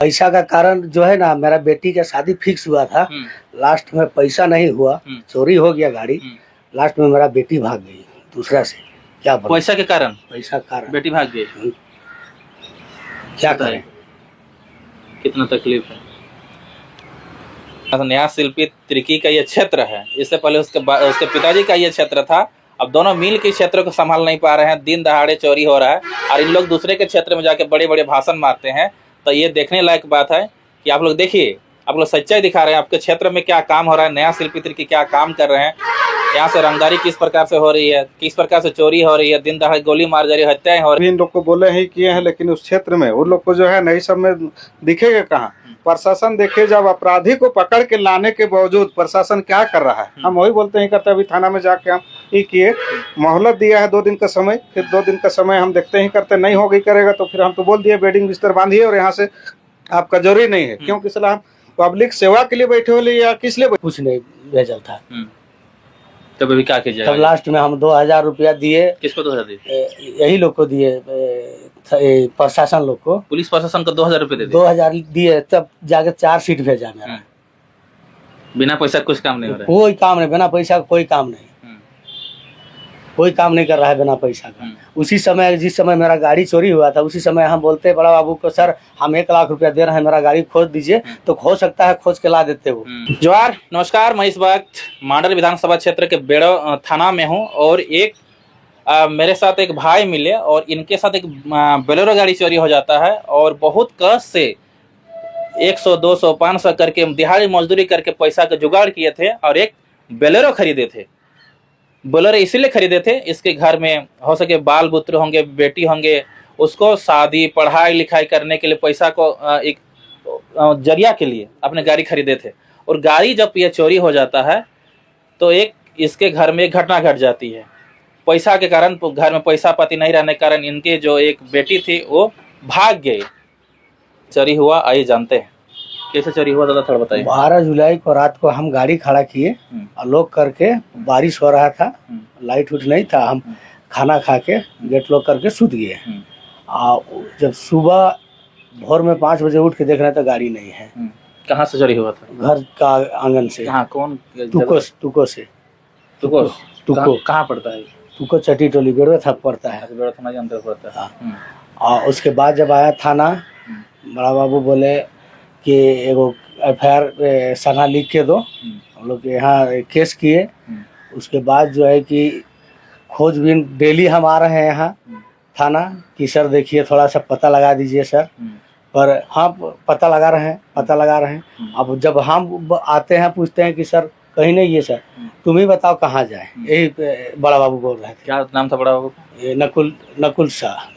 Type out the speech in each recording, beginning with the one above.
पैसा का कारण जो है ना, मेरा बेटी का शादी फिक्स हुआ था, लास्ट में पैसा नहीं हुआ, चोरी हो गया गाड़ी, लास्ट में मेरा बेटी भाग गई दूसरा से। क्या पैसा के कारण? पैसा के कारण बेटी भाग गई। क्या करें, कितना तकलीफ है। नया शिल्पी तिर्की का ये क्षेत्र है, इससे पहले उसके पिताजी का ये क्षेत्र था। अब दोनों मिल के क्षेत्र को संभाल नहीं पा रहे हैं, दिन दहाड़े चोरी हो रहा है और इन लोग दूसरे के क्षेत्र में जाके बड़े बड़े भाषण मारते हैं। तो ये देखने लायक बात है कि आप लोग देखिए, आप लोग सच्चाई दिखा रहे हैं आपके क्षेत्र में क्या काम हो रहा है, नया शिल्पी तिर्की क्या काम कर रहे हैं, यहाँ से रंगदारी किस प्रकार से हो रही है, किस प्रकार से चोरी हो रही है, दिन दहाड़े गोली मार जा रही है, हत्याएं हो रही है। इन लोग को बोले ही किए हैं, लेकिन उस क्षेत्र में उन लोग को जो है नहीं सब में दिखेगा कहाँ। प्रशासन देखे, जब अपराधी को पकड़ के लाने के बावजूद प्रशासन क्या कर रहा है, हम वही बोलते हैं करते अभी थाना में जाके हम ये किए, मोहलत दिया है 2 दिन का समय, फिर 2 दिन का समय हम देखते ही करते, नहीं हो गई करेगा तो फिर हम तो बोल दिए बेडिंग बिस्तर बांधिए और यहाँ से आपका जरूरी नहीं है, क्योंकि सलाह पब्लिक सेवा के लिए बैठे हो या किस लिए कुछ नहीं भेजल था। तब अभी क्या कीजिए? तब लास्ट में हम 2000 रुपया दिए। किसको 2000 दिए? यही लोग को दिए, प्रशासन लोग को। पुलिस प्रशासन को 2000 रुपये दे दिए? 2000 दिए, तब जाके 4 सीट भेजा मेरा। बिना पैसा कुछ काम नहीं हो रहा है? कोई काम नहीं, बिना पैसा का कोई काम नहीं, कोई काम नहीं कर रहा है बिना पैसा का। उसी समय, जिस समय मेरा गाड़ी चोरी हुआ था, उसी समय हम बोलते बड़ा बाबू को, सर हम 1 लाख रुपया दे रहे हैं, मेरा गाड़ी खोज दीजिए, तो हो सकता है खोज के ला देते वो। जोहार, नमस्कार। मैं इस वक्त मांडर विधानसभा क्षेत्र के बेड़ो थाना में हूँ और एक मेरे साथ एक भाई मिले और इनके साथ एक बोलेरो गाड़ी चोरी हो जाता है और बहुत कष्ट से 100, 200, 500 करके दिहाड़ी मजदूरी करके पैसा का जुगाड़ किए थे और एक बोलेरो खरीदे थे। बोलेरो इसीलिए खरीदे थे, इसके घर में हो सके बाल पुत्र होंगे, बेटी होंगे, उसको शादी पढ़ाई लिखाई करने के लिए पैसा को एक जरिया के लिए अपने गाड़ी खरीदे थे। और गाड़ी जब ये चोरी हो जाता है तो एक इसके घर में एक घटना घट जाती है। पैसा के कारण, घर में पैसा पाती नहीं रहने के कारण इनके जो एक बेटी थी वो भाग गई। चोरी हुआ, आइए जानते हैं कैसे चोरी हुआ, दादा थोड़ा बताइए। 12 जुलाई को रात को हम गाड़ी खड़ा किए, लॉक करके, बारिश हो रहा था, लाइट उठ नहीं था, हम खाना खा के गेट लॉक करके सूत गए। जब सुबह भोर में 5 बजे उठ के देख रहे तो गाड़ी नहीं है। कहाँ से चोरी हुआ था? घर का आंगन से। हाँ, कौन? तुको से। तुको कहाँ पड़ता है? तुको चटी टोली बेड़वा था पड़ता है, बेड़वा थाना के अंदर पड़ता है। और उसके बाद जब आया थाना, बड़ा बाबू बोले कि एगो FIR सना लिख के दो, हम लोग यहाँ केस किए। उसके बाद जो है कि खोजबीन डेली हम आ रहे हैं यहाँ थाना कि सर देखिए थोड़ा सा पता लगा दीजिए सर, पर हाँ पता लगा रहे हैं। अब जब हम आते हैं पूछते हैं कि सर कहीं नहीं है सर, तुम ही बताओ कहाँ जाए, यही बड़ा बाबू बोल रहे थे। क्या नाम था बड़ा बाबू का?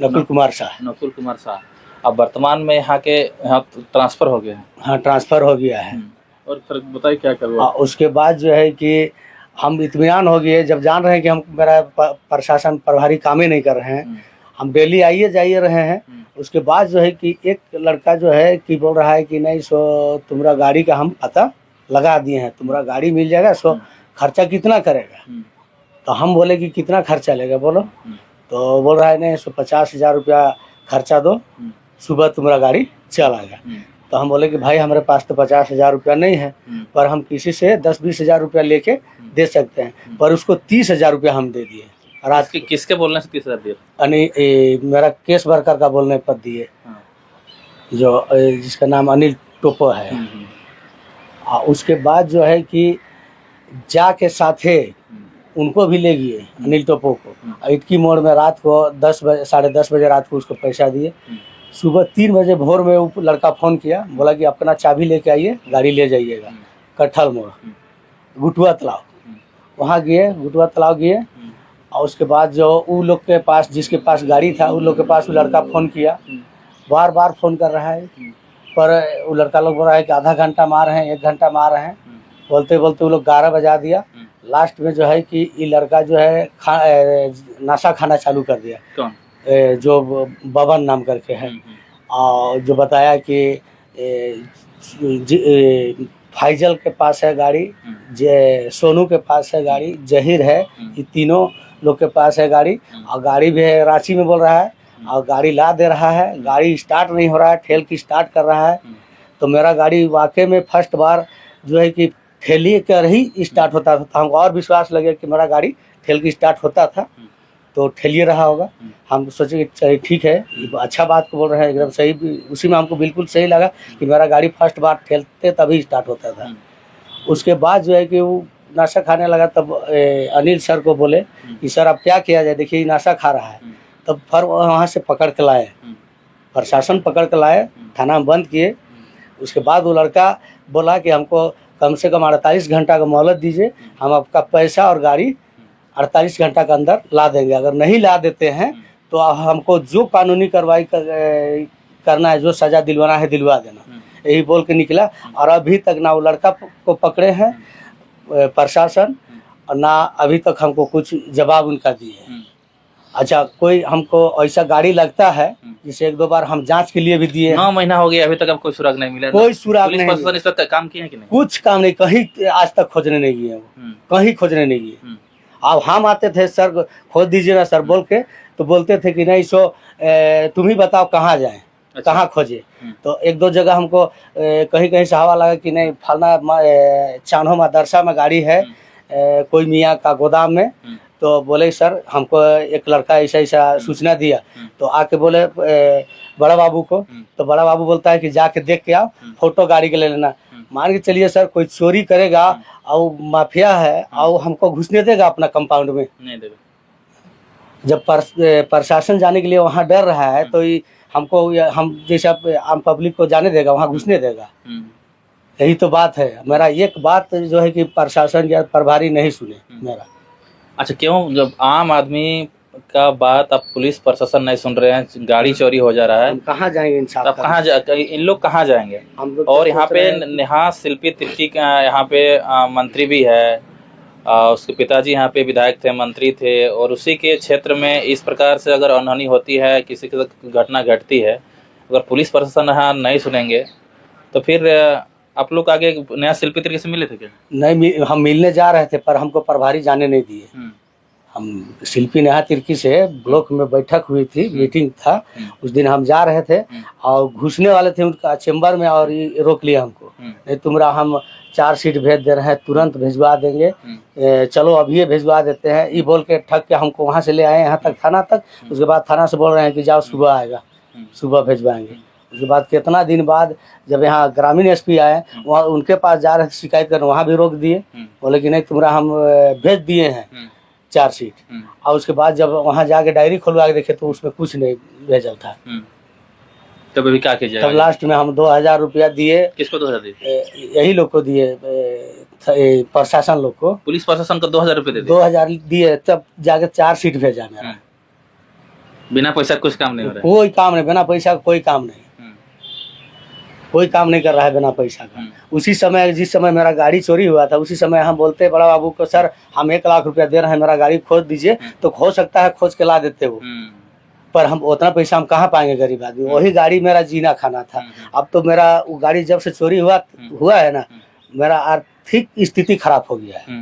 नकुल कुमार शाह। अब वर्तमान में यहाँ ट्रांसफर हो गया है? हाँ, ट्रांसफर हो गया है। और फिर बताइए क्या करूँ? उसके बाद जो है कि हम इत्मीनान हो गए, जब जान रहे हैं कि हम मेरा प्रशासन प्रभारी काम ही नहीं कर रहे हैं, हम डेली आइए जाइए रहे हैं। उसके बाद जो है कि एक लड़का जो है कि बोल रहा है कि नहीं सो तुम्हारा गाड़ी का हम पता लगा दिए हैं, तुम्हारा गाड़ी मिल जाएगा, सो खर्चा कितना करेगा? तो हम बोले कि कितना खर्चा लेगा बोलो? तो बोल रहा है नहीं सो 50,000 रुपया खर्चा दो, सुबह तुम्हारा गाड़ी चलाएगा। तो हम बोले कि भाई हमारे पास तो 50,000 रुपया नहीं है, पर हम किसी से 10-20 हजार रुपया लेके दे सकते हैं। पर उसको 30,000 रुपया हम दे दिए। रात की किसके बोलने से 30,000 दिए? मेरा केस वर्कर का बोलने पर दिए, जो जिसका नाम अनिल टोपो है। उसके बाद जो है कि जाके साथे उनको भी ले गए, अनिल टोपो को, इटकी मोड़ में रात को 10-10:30 बजे रात को उसको पैसा दिए। सुबह 3 बजे भोर में वो लड़का फ़ोन किया, बोला कि अपना चाबी लेके आइए, गाड़ी ले जाइएगा कट्ठल मोड़ गुटुआ तालाब। वहाँ गए, गुटुआ तालाब गए। और उसके बाद जो वो लोग के पास, जिसके पास गाड़ी था, उन लोग के पास वो लड़का फ़ोन किया, बार बार फ़ोन कर रहा है, पर वो लड़का लोग बोल रहा है कि आधा घंटा मार रहे हैं, 1 घंटा मार रहे हैं। बोलते बोलते वो लोग 11 बजा दिया। लास्ट में जो है कि ये लड़का जो है नशा खाना चालू कर दिया। कौन? जो बबन नाम करके है, और जो बताया कि फैजल के पास है गाड़ी, सोनू के पास है गाड़ी, जहीर है, ये तीनों लोग के पास है गाड़ी। और गाड़ी भी है रांची में बोल रहा है, और गाड़ी ला दे रहा है, गाड़ी स्टार्ट नहीं हो रहा है, ठेल की स्टार्ट कर रहा है। तो मेरा गाड़ी वाकई में फर्स्ट बार जो है कि ठेली कर ही स्टार्ट होता था, तो हमको और विश्वास लगे कि मेरा गाड़ी ठेल की स्टार्ट होता था, तो ठेलिए रहा होगा। हम सोचे कि चलिए ठीक है, अच्छा बात को बोल रहे हैं, एकदम सही। उसी में हमको बिल्कुल सही लगा कि मेरा गाड़ी फर्स्ट बार ठेलते तभी स्टार्ट होता था। उसके बाद जो है कि वो नशा खाने लगा, तब अनिल सर को बोले कि सर अब क्या किया जाए, देखिए नशा खा रहा है। तब फिर वहाँ से पकड़ के लाए, प्रशासन पकड़ के लाए, थाना में बंद किए। उसके बाद वो लड़का बोला कि हमको कम से कम 48 घंटा का मोहलत दीजिए, हम आपका पैसा और गाड़ी 48 घंटा के अंदर ला देंगे। अगर नहीं ला देते हैं तो हमको जो कानूनी कार्रवाई करना है, जो सज़ा दिलवाना है दिलवा देना, यही बोल के निकला। और अभी तक ना वो लड़का को पकड़े हैं प्रशासन, और ना अभी तक हमको कुछ जवाब उनका दिए। अच्छा, कोई हमको ऐसा गाड़ी लगता है जिसे 1-2 बार हम जांच के लिए भी दिए। 9 महीना हो गया, अभी तक अब कोई सुराग नहीं मिला। कोई सुराग पुलिस नहीं प्रशासन इस पर काम किए हैं कि नहीं? कुछ काम नहीं, कहीं आज तक खोजने नहीं गए, वो कहीं खोजने नहीं गए। अब हम आते थे, सर खोज दीजिए ना सर बोल के, तो बोलते थे कि नहीं सो तुम ही बताओ कहाँ जाएं, कहाँ खोजे। तो 1-2 जगह हमको कहीं कहीं से हवा लगा कि नहीं फलना चान्हो मदरसा में गाड़ी है कोई मियाँ का गोदाम में। तो बोले सर हमको एक लड़का ऐसा ऐसा सूचना दिया, तो आके बोले बड़ा बाबू को। तो बड़ा बाबू बोलता है कि जाके देख के आओ, फोटो गाड़ी के ले लेना। मान के चलिए सर कोई चोरी करेगा और माफिया है और हमको घुसने देगा अपना कंपाउंड में? नहीं देगा। जब प्रशासन जाने के लिए वहाँ डर रहा है, तो हमको हम जैसे आम पब्लिक को जाने देगा, वहाँ घुसने देगा? यही तो बात है। मेरा एक बात जो है कि प्रशासन या प्रभारी नहीं सुने मेरा। अच्छा, क्यों जब आम आदमी का बात अब पुलिस प्रशासन नहीं सुन रहे हैं, गाड़ी चोरी हो जा रहा है, कहाँ जाएंगे इंसान? अब कहाँ इन लोग कहाँ जाएंगे? और यहाँ पे नेहा शिल्पी तिर्की यहाँ पे मंत्री भी है, उसके पिताजी यहाँ पे विधायक थे, मंत्री थे, और उसी के क्षेत्र में इस प्रकार से अगर अनहोनी होती है, किसी की घटना घटती है, अगर पुलिस प्रशासन यहाँ नहीं सुनेंगे तो फिर आप लोग आगे नया शिल्पी तिर्की से मिले थे क्या? नहीं, हम मिलने जा रहे थे पर हमको प्रभारी जाने नहीं दिए। हम शिल्पी नेहा तिर्की से ब्लॉक में बैठक हुई थी, मीटिंग था, उस दिन हम जा रहे थे और घुसने वाले थे उनका चेम्बर में, और रोक लिया हमको। नहीं तुम्हारा हम 4 सीट भेज दे रहे हैं, तुरंत भिजवा देंगे, चलो अभी भिजवा देते हैं, ये बोल के ठग के हमको वहाँ से ले आए यहाँ तक, थाना तक। उसके बाद थाना से बोल रहे हैं कि जाओ सुबह आएगा, सुबह भिजवाएंगे। उसके बाद कितना दिन बाद जब यहाँ ग्रामीण एसपी आए, वहाँ उनके पास जा रहे शिकायत करने, वहाँ भी रोक दिए, बोले कि नहीं तुम्हारा हम भेज दिए हैं 4 सीट। और उसके बाद जब वहाँ जाके डायरी खुलवा के देखे तो उसमें कुछ नहीं भेजा था। तब अभी क्या किया? तब लास्ट में हम 2000 रुपया दिए। किसको 2000 दिए? यही लोग को दिए, प्रशासन लोग को। पुलिस प्रशासन को 2000 रुपये दे दिए? 2000 दिए, तब जाके 4 सीट भेजा मेरा। बिना पैसा कुछ काम नहीं हो रहा है? कोई काम नहीं, बिना पैसा कोई काम नहीं, कोई काम नहीं कर रहा है बिना पैसा का। उसी समय जिस समय मेरा गाड़ी चोरी हुआ था, उसी समय हम बोलते बड़ा बाबू को, सर हम 1 लाख रुपया दे रहे हैं, मेरा गाड़ी खोज दीजिए। तो हो सकता है खोज के ला देते वो, पर हम उतना पैसा हम कहाँ पाएंगे गरीब आदमी। वही गाड़ी मेरा जीना खाना था। अब तो मेरा वो गाड़ी जब से चोरी हुआ है ना, मेरा आर्थिक स्थिति खराब हो गया है,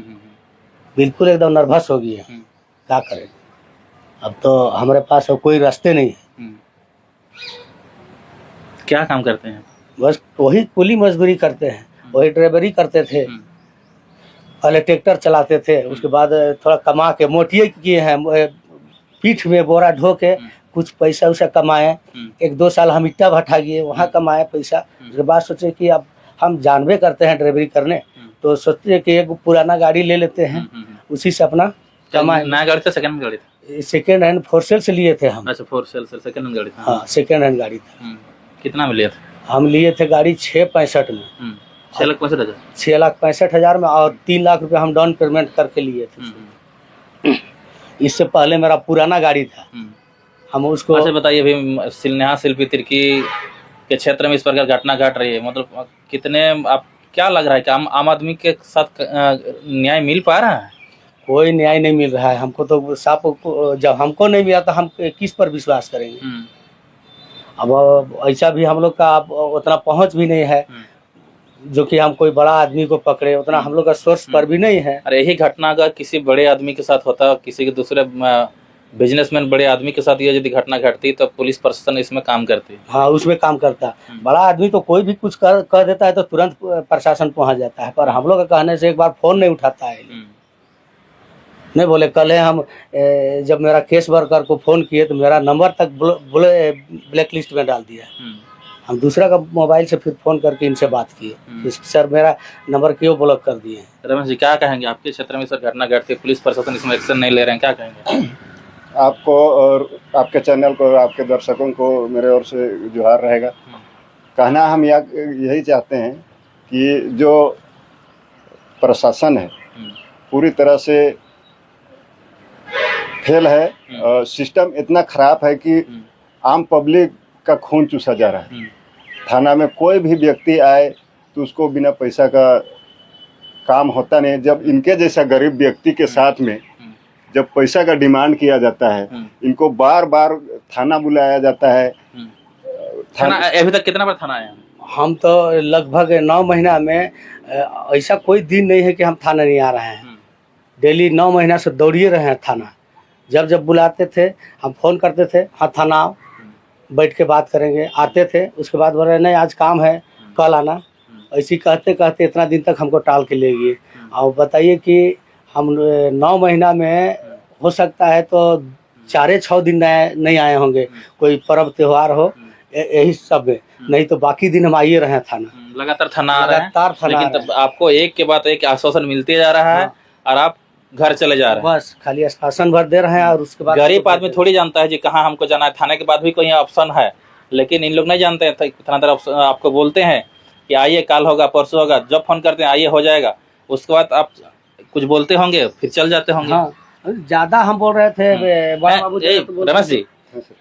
बिल्कुल एकदम नर्वस हो गई है। क्या करें, अब तो हमारे पास कोई रास्ते नहीं है। क्या काम करते हैं? बस वही कुली मजदूरी करते हैं, वही ड्राइवरी करते थे, पहले ट्रैक्टर चलाते थे, उसके बाद थोड़ा कमा के मोटिए किए हैं, पीठ में बोरा ढो के कुछ पैसा उसा कमाए। 1-2 साल हम ईटा भट्टा गए, वहाँ कमाए पैसा। उसके बाद सोचे कि अब हम जानबे करते हैं ड्राइवरी करने, तो सोचे कि एक पुराना गाड़ी ले लेते हैं, उसी से अपना कमाए। नया गाड़ी था सेकंड गाड़ी था? सेकेंड हैंड 4 सेल से लिए थे हम। अच्छा, 4 सेल से सेकंड हैंड गाड़ी था? हाँ, सेकेंड हैंड गाड़ी था। कितना में लिया था? हम लिए थे गाड़ी 665 में। 6,65,000? 6,65,000 में, और 3 लाख रुपए हम डाउन पेमेंट करके लिए थे। इससे पहले मेरा पुराना गाड़ी था, हम उसको। अच्छा बताइए, अभी नेहा शिल्पी तिर्की के क्षेत्र में इस प्रकार घटना घट रही है, मतलब कितने आप क्या लग रहा है कि आम आदमी के साथ न्याय मिल पा रहा है? कोई न्याय नहीं मिल रहा है हमको तो। साफ जब हमको नहीं मिला तो हम किस पर विश्वास करेंगे? अब ऐसा भी हम लोग का उतना पहुंच भी नहीं है जो कि हम कोई बड़ा आदमी को पकड़े, उतना हम लोग का सोर्स पर भी नहीं है। अरे यही घटना अगर किसी बड़े आदमी के साथ होता, किसी के दूसरे बिजनेसमैन बड़े आदमी के साथ ये यदि घटना घटती तो पुलिस प्रशासन इसमें काम करती। हाँ, उसमें काम करता। बड़ा आदमी तो कोई भी कुछ कर देता है तो तुरंत प्रशासन पहुंच जाता है, पर हम लोग का कहने से एक बार फोन नहीं उठाता है। नहीं बोले, कल है हम जब मेरा केस वर्कर को फोन किए तो मेरा नंबर तक ब्लैक लिस्ट में डाल दिया। हम दूसरा का मोबाइल से फिर फोन करके इनसे बात किए, सर मेरा नंबर क्यों ब्लॉक कर दिए। रमेश जी, क्या कहेंगे? आपके क्षेत्र में सर घटना घटती है, पुलिस प्रशासन इसमें एक्शन नहीं ले रहे हैं, क्या कहेंगे? आपको और आपके चैनल को, आपके दर्शकों को मेरे ओर से जोहार रहेगा। कहना हम यही चाहते हैं कि जो प्रशासन है पूरी तरह से फेल है और सिस्टम इतना खराब है कि आम पब्लिक का खून चूसा जा रहा है। थाना में कोई भी व्यक्ति आए तो उसको बिना पैसा का काम होता नहीं। जब इनके जैसा गरीब व्यक्ति के साथ में जब पैसा का डिमांड किया जाता है, इनको बार बार थाना बुलाया जाता है। थाना अभी तक कितना बार थाना आए? हम तो लगभग 9 महीना में ऐसा कोई दिन नहीं है कि हम थाना नहीं आ रहे हैं। डेली 9 महीना से दौड़िए रहे हैं थाना। जब जब बुलाते थे हम फोन करते थे, हाँ थाना आओ, बैठ के बात करेंगे। आते थे, उसके बाद बोल रहे नहीं आज काम है, कल आना। ऐसी कहते कहते इतना दिन तक हमको टाल के ले गए। और बताइए कि हम 9 महीना में हो सकता है तो 4-6 दिन नहीं आए होंगे, कोई पर्व त्योहार हो यही सब में, नहीं तो बाकी दिन हम आइए रहे हैं थाना। लगातार थाना आ रहे हैं, लगातार थाना। लेकिन तब आपको एक के बाद एक आश्वासन मिलते जा रहा है और आप घर चले जा रहे हैं। बस खाली आश्वासन भर दे रहे हैं और उसके बाद गरीब आदमी थोड़ी जानता है जी कहाँ हमको जाना है। थाने के बाद भी कोई ऑप्शन है, लेकिन इन लोग नहीं जानते हैं। थानादार आपको बोलते हैं कि आइए, कल होगा, परसों होगा। जब फोन करते हैं आइए हो जाएगा, उसके बाद आप कुछ बोलते होंगे फिर चल जाते होंगे। हाँ, ज्यादा हम बोल रहे थे रमेश जी,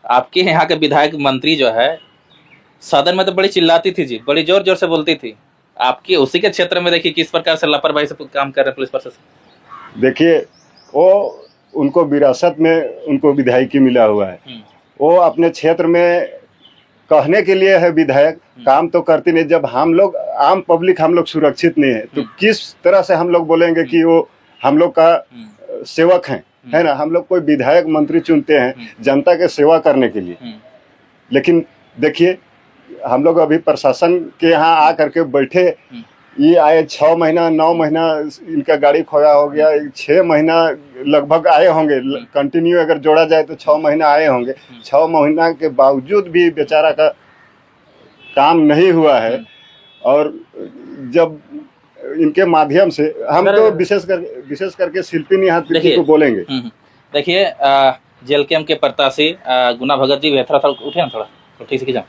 आपके यहाँ के विधायक मंत्री जो है सदन में तो बड़ी चिल्लाती थी जी, बड़ी जोर जोर से बोलती थी। आपकी उसी के क्षेत्र में देखिए किस प्रकार से लापरवाही से काम कर रहे हैं पुलिस प्रशासन। देखिए, वो उनको विरासत में उनको विधायकी मिला हुआ है। वो अपने क्षेत्र में कहने के लिए है विधायक, काम तो करती नहीं। जब हम लोग आम पब्लिक हम लोग सुरक्षित नहीं है तो किस तरह से हम लोग बोलेंगे कि वो हम लोग का सेवक हैं, है ना। हम लोग कोई विधायक मंत्री चुनते हैं जनता के सेवा करने के लिए। लेकिन देखिए, हम लोग अभी प्रशासन के यहाँ आ करके बैठे, ये आए 6 महीना 9 महीना इनका गाड़ी खोया हो गया। 6 महीना लगभग आए होंगे, कंटिन्यू अगर जोड़ा जाए तो 6 महीना आए होंगे। 6 महीना के बावजूद भी बेचारा का काम नहीं हुआ है। और जब इनके माध्यम से हम तो विशेष करके शिल्पी निहात तिर्की को बोलेंगे। देखिए, जेलकेम के प्रत्याशी गुना भगत जी थोड़ा उठे ना, थोड़ा ठीक से।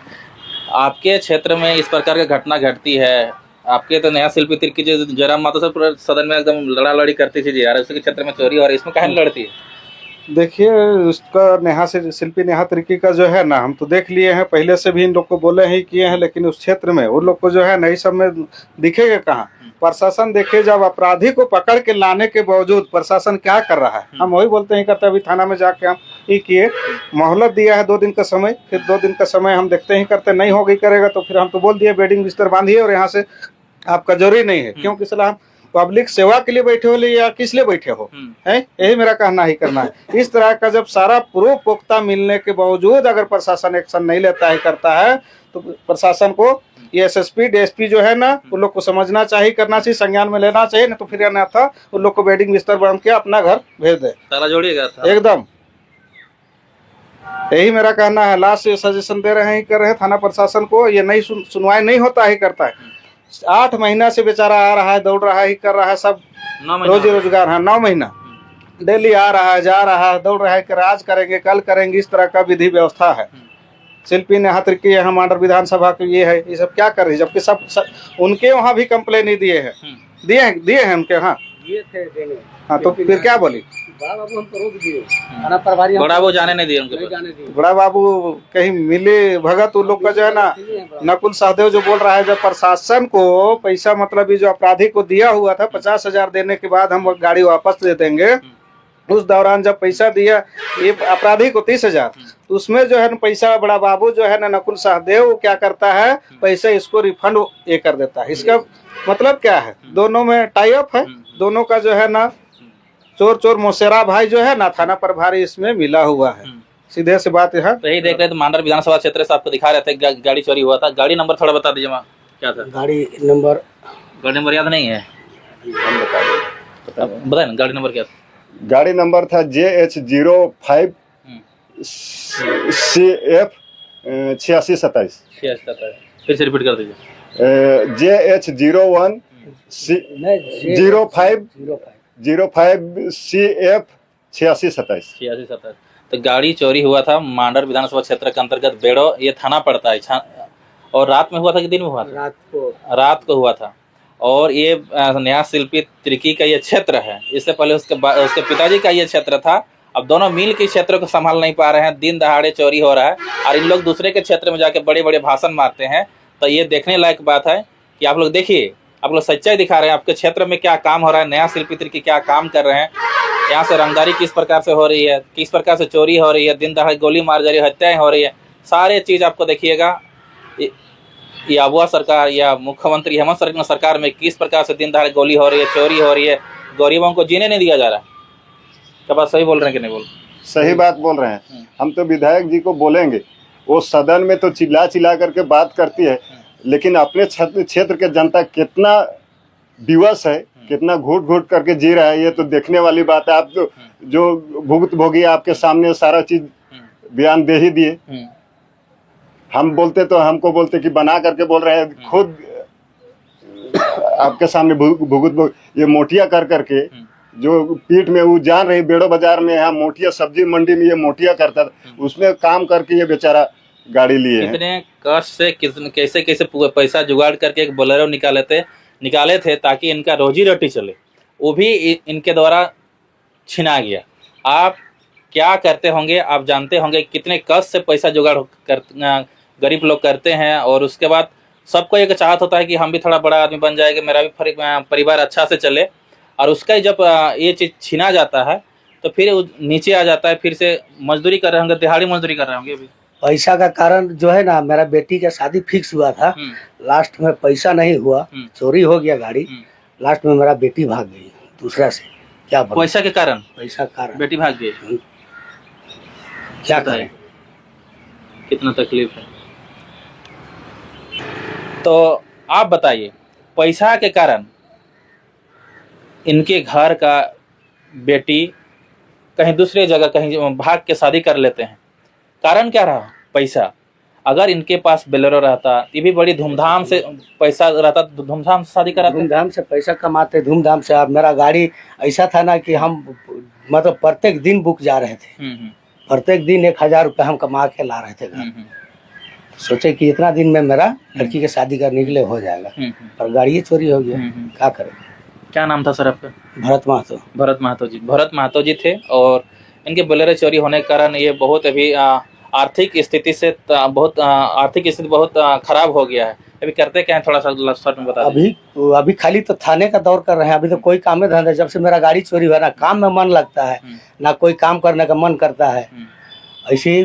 आपके क्षेत्र में इस प्रकार की घटना घटती है, आपके तो नया शिल्पी तिर्की जो जयराम मातो से पूरा सदन में एकदम लड़ा लड़ी करती थी जी यार, उसके क्षेत्र में चोरी हो रही है, इसमें कहीं लड़ती है। देखिए, उसका शिल्पी नेहा तिर्की का जो है ना, हम तो देख लिए हैं, पहले से भी इन लोग को बोले ही किए हैं। लेकिन उस क्षेत्र में उन लोग को जो है नई सब में दिखेगा कहाँ। प्रशासन देखिए, जब अपराधी को पकड़ के लाने के बावजूद प्रशासन क्या कर रहा है, हम वही बोलते हैं करते। अभी थाना में जाके हम ये किए, मोहलत दिया है 2 दिन का समय। फिर 2 दिन का समय हम देखते ही करते, नहीं होगी करेगा तो फिर हम तो बोल दिए बेडिंग बिस्तर बांधिए और यहाँ से आपका जरूरी नहीं है। क्योंकि सलाह पब्लिक सेवा के लिए बैठे हो या किस लिए बैठे हो, है यही मेरा कहना ही करना है। इस तरह का जब सारा प्रूफ पुख्ता मिलने के बावजूद अगर प्रशासन एक्शन नहीं लेता है करता है तो प्रशासन को ये एसएसपी डीएसपी जो है ना, उन लोग को समझना चाहिए, करना चाहिए, संज्ञान में लेना चाहिए। नहीं तो फिर ना था उन लोग को बेडिंग बिस्तर बांध के अपना घर भेज दे, ताला जोड़िएगा एकदम। यही मेरा कहना है। लास्ट सजेशन दे रहे हैं, कर रहे हैं थाना प्रशासन को। ये नहीं सुनवाई नहीं होता ही करता है। 8 महीना से बेचारा आ रहा है, दौड़ रहा है, कर रहा है, सब रोजी रोजगार है। 9 महीना डेली आ रहा है, जा रहा है, दौड़ रहा है, कर आज करेंगे कल करेंगे, इस तरह का विधि व्यवस्था है। शिल्पी नेहा तिर्की यहाँ मांडर विधानसभा के ये है, ये सब क्या कर रही है, जबकि सब उनके वहाँ भी कंप्लेन ही दिए हैं, दिए हैं उनके यहाँ। हाँ, तो फिर क्या बोली, बड़ा बाबू हमको रोक दिए, थाना प्रभारी बड़ा बाबू जाने नहीं दिए उनको। बड़ा बाबू कहीं मिले भगत उन लोग का जो है ना, नकुल सहदेव जो बोल रहा है, जब प्रशासन को पैसा मतलब ये जो अपराधी को दिया हुआ था 50,000 देने के बाद हम गाड़ी वापस दे देंगे, उस दौरान जब पैसा दिया ये अपराधी को 30,000, तो उसमें जो है ना पैसा बड़ा बाबू जो है ना नकुल सहदेव क्या करता है, पैसे इसको रिफंड ये कर देता है। इसका मतलब क्या है, दोनों में टाई अप है, दोनों का जो है ना चोर चोर मोसेरा भाई जो है ना थाना प्रभारी इसमें मिला हुआ है। सीधे से बात है। तो यही देख रहे थे मांडर विधानसभा क्षेत्र से आपको दिखा रहे थे गाड़ी चोरी हुआ था। गाड़ी नंबर थोड़ा बता दीजिए क्या था? गाड़ी नंबर याद नहीं है, बताए ना गाड़ी नंबर क्या था? गाड़ी नंबर था JH05 CF 8627। फिर से रिपीट कर दीजिए। JH01 05 CF 8627। तो गाड़ी चोरी हुआ था मांडर विधानसभा क्षेत्र के अंतर्गत बेड़ो, ये थाना पड़ता है। और रात में हुआ था कि दिन में हुआ था? रात को हुआ था। और ये न्याय शिल्पी त्रिकी का ये क्षेत्र है। इससे पहले उसके पिताजी का ये क्षेत्र था। अब दोनों मिल के क्षेत्र को संभाल नहीं पा रहे हैं, दिन दहाड़े चोरी हो रहा है और इन लोग दूसरे के क्षेत्र में जाके बड़े बड़े भाषण मारते हैं। तो ये देखने लायक बात है कि आप लोग देखिए, आप लोग सच्चाई दिखा रहे हैं आपके क्षेत्र में क्या काम हो रहा है, नया शिल्पी त्रिकी क्या काम कर रहे हैं, यहाँ से रंगदारी किस प्रकार से हो रही है, किस प्रकार से चोरी हो रही है, दिन दहाड़े गोली मार जा रही है, हत्याएं हो रही है, सारे चीज़ आपको देखिएगा। याबुआ सरकार या मुख्यमंत्री हेमंत सोरेन सरकार में किस प्रकार से दिन दहाड़े गोली हो रही है, चोरी हो रही है, गरीबों को जीने नहीं दिया जा रहा है। क्या बात सही बोल रहे हैं कि नहीं बोल? सही बात बोल रहे हैं। हम तो विधायक जी को बोलेंगे, वो सदन में तो चिल्ला चिल्ला करके बात करती है, लेकिन अपने क्षेत्र के जनता कितना विवश है, कितना घूट घूट करके जी रहा है, ये तो देखने वाली बात है। आप तो जो भुगतभोगी आपके सामने सारा चीज बयान दे ही दिए। हम बोलते तो हमको बोलते कि बना करके बोल रहे हैं, खुद आपके सामने भुगत ये मोटिया कर करके जो पीठ में वो जान रही बेड़ो बाजार में, यहाँ मोटिया सब्जी मंडी में ये मोटिया करता था, उसमें काम करके ये बेचारा गाड़ी लिए हैं। कितने कष्ट से कैसे कैसे पैसा जुगाड़ करके एक बोलेरो निकाले थे ताकि इनका रोजी रोटी चले, वो भी इनके द्वारा छिना गया। आप क्या करते होंगे, आप जानते होंगे कितने कष्ट से पैसा जुगाड़ गरीब लोग करते हैं। और उसके बाद सबको एक चाहत होता है कि हम भी थोड़ा बड़ा आदमी बन जाएगा, मेरा भी परिवार अच्छा से चले। और उसका जब ये चीज़ छीना जाता है तो फिर नीचे आ जाता है, फिर से मजदूरी कर रहे होंगे, दिहाड़ी मजदूरी कर रहे होंगे। अभी पैसा का कारण जो है ना, मेरा बेटी का शादी फिक्स हुआ था, लास्ट में पैसा नहीं हुआ, चोरी हो गया गाड़ी, लास्ट में मेरा बेटी भाग गई दूसरा से। क्या पैसा के कारण? पैसा कारण बेटी भाग गई। क्या करें, कितना तकलीफ है। तो आप बताइए, पैसा के कारण इनके घर का बेटी कहीं दूसरे जगह कहीं भाग के शादी कर लेते हैं, कारण क्या रहा? पैसा। अगर इनके पास बोलेरो रहता, ये भी बड़ी धूमधाम से पैसा रहता, धूमधाम से शादी कराते, धूमधाम से पैसा कमाते, धूमधाम से। अब मेरा गाड़ी ऐसा था ना कि हम मतलब प्रत्येक दिन बुक जा रहे थे, प्रत्येक दिन 1000 रुपये हम कमा के ला रहे थे घर। सोचे कि इतना दिन में मेरा लड़की के शादी करने के लिए हो जाएगा, पर गाड़ी चोरी हो गया। क्या करें? क्या नाम था सर आपका? भरत महतो। भरत महतो जी थे। और इनके बोलेरो चोरी होने के कारण ये बहुत अभी आर्थिक स्थिति बहुत खराब हो गया है। अभी करते क्या है, थोड़ा सा शॉर्ट में बता दीजिए। अभी खाली तो थाने का दौर कर रहे हैं, अभी तो कोई काम में धंधा। जब से मेरा गाड़ी चोरी हुआ ना, काम में मन लगता है ना, कोई काम करने का मन करता है। ऐसे ही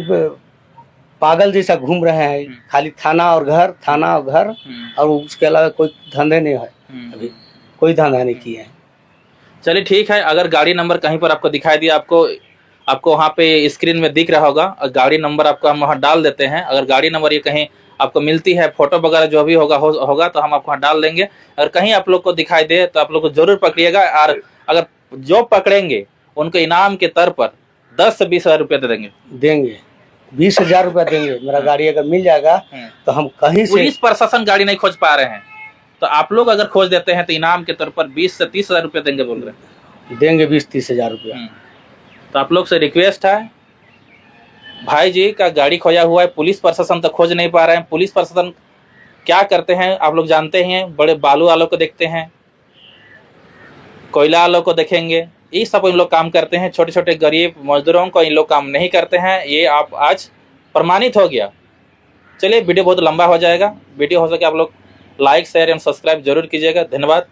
पागल जैसा घूम रहे हैं, खाली थाना और घर, थाना और घर, और उसके अलावा कोई धंधे नहीं है। अभी कोई धंधा नहीं किया है। चलिए ठीक है, अगर गाड़ी नंबर कहीं पर आपको दिखाई दिया, आपको वहाँ पे स्क्रीन में दिख रहा होगा, गाड़ी नंबर आपको हम वहाँ डाल देते हैं। अगर गाड़ी नंबर ये कहीं आपको मिलती है, फोटो वगैरह जो भी होगा तो हम आपको वहाँ डाल देंगे। अगर कहीं आप लोग को दिखाई दे तो आप लोग को जरूर पकड़िएगा। और अगर जो पकड़ेंगे उनको इनाम के तौर पर 10 से 20 हज़ार रुपये देंगे 20,000 रुपया देंगे। मेरा गाड़ी अगर मिल जाएगा तो हम कहीं से, पुलिस प्रशासन गाड़ी नहीं खोज पा रहे हैं, तो आप लोग अगर खोज देते हैं तो इनाम के तौर पर 20 से 30 हज़ार रुपये देंगे बोल रहे हैं। देंगे 20-30 हज़ार रुपया। तो आप लोग से रिक्वेस्ट है, भाई जी का गाड़ी खोया हुआ है, पुलिस प्रशासन तो खोज नहीं पा रहे हैं। पुलिस प्रशासन क्या करते हैं आप लोग जानते हैं, बड़े बालू वालों को देखते हैं, कोयला वालों को देखेंगे, ये सब इन लोग काम करते हैं। छोटे छोटे गरीब मजदूरों को इन लोग काम नहीं करते हैं, ये आप आज प्रमाणित हो गया। चलिए, वीडियो बहुत लंबा हो जाएगा, वीडियो हो सके आप लोग लाइक शेयर एंड सब्सक्राइब जरूर कीजिएगा। धन्यवाद।